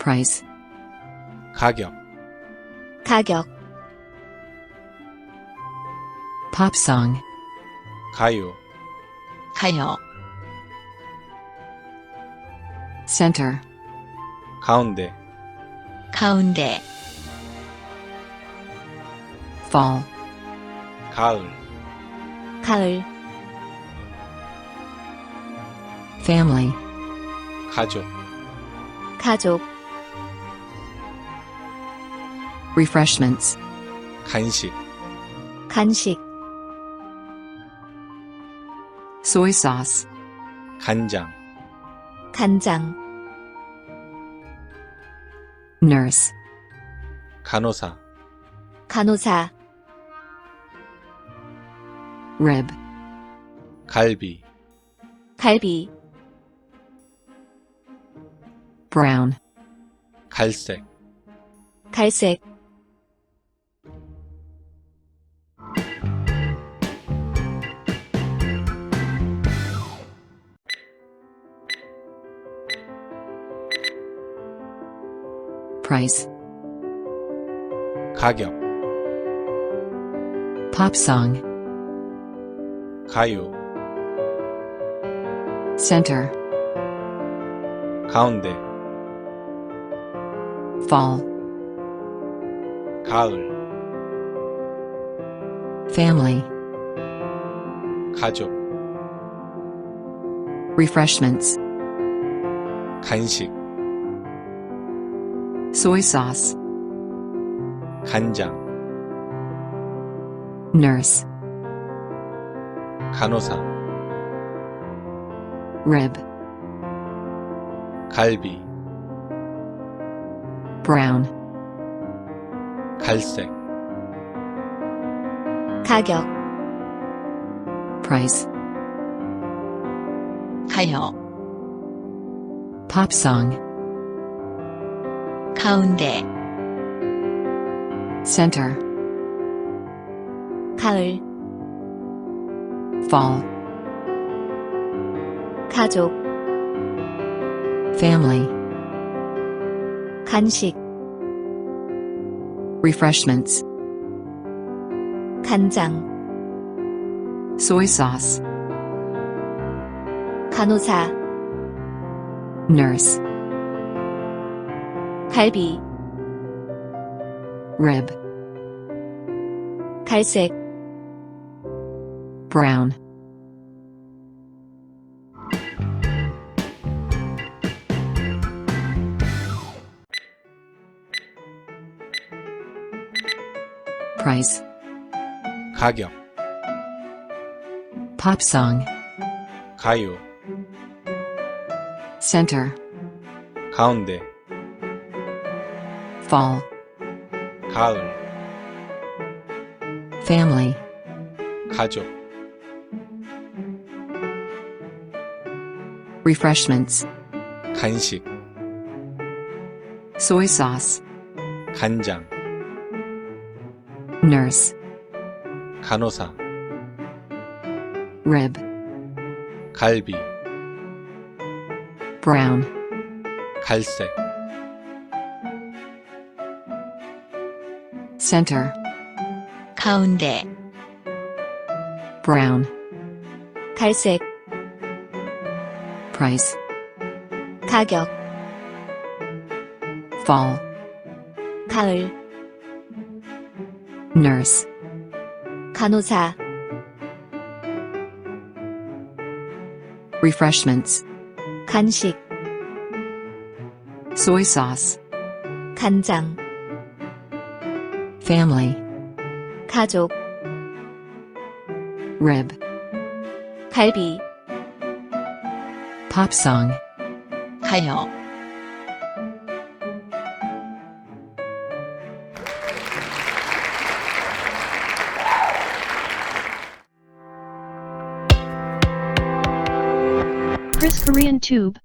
price, 가격, 가격, pop song, 가요, 가요, center, 가운데, 가운데, fall, 가을, 가을, family, 가족, 가족, refreshments, 간식, 간식, soy sauce, 간장, 간장, nurse, 간호사, 간호사, rib, 갈비, 갈비, brown, 갈색, 갈색, price, 가격, pop song, 가요, center, 가운데, fall, 가을, family, 가족, refreshments, 간식, soy sauce, 간장, nurse, 간호사, rib, 갈비, brown, 갈색, 가격, price, 가요, pop song, 가운데, center, 가을, fall, 가족, family, 간식, refreshments, 간장, soy sauce, 간호사, nurse, 갈비, rib, 갈색, brown, price, 가격, pop song, 가요, center, 가운데, fall, 가을, family, 가족, refreshments, 간식, soy sauce, 간장, nurse, 간호사, rib, 갈비, brown, 갈색, center, 가운데, brown, 갈색, price, 가격, fall, 가을, nurse, 간호사, refreshments, 간식, soy sauce, 간장, family, 가족, rib, 갈비, pop song, 가요, Chris Korean Tube